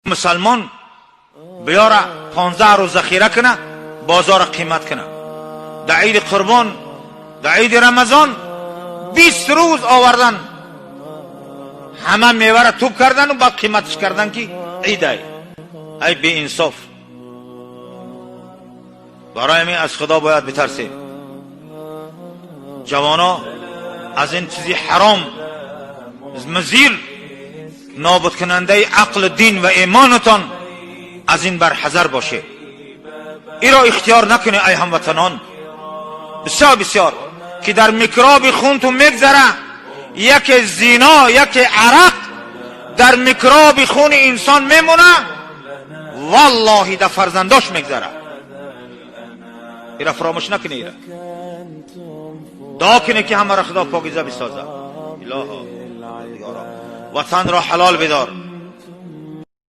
مسلمان بیاره 15 روز ذخیره کنه، بازار قیمت کنه. در عید قربان، در عید رمضان 20 روز آوردن، همه میوه را توپ کردن و بعد قیمتش کردن که عیده. ای بی انصاف. برای همین از خدا باید بترسید. جوانا از این چیزی حرام مزیر نابود کننده عقل، دین و ایمانتان از این بر حذر باشه. این را اختیار نکنه ای هموطنان. بسیار بسیار که در میکروب خون تو میگذره. یک زنا، یک عرق در میکروب خون انسان میمونه، والله در فرزنداش میگذره. این را فراموش نکنه. این را دعا کنه که همه را خدا پاکیزه بسازه. الها وطن را حلال بدار.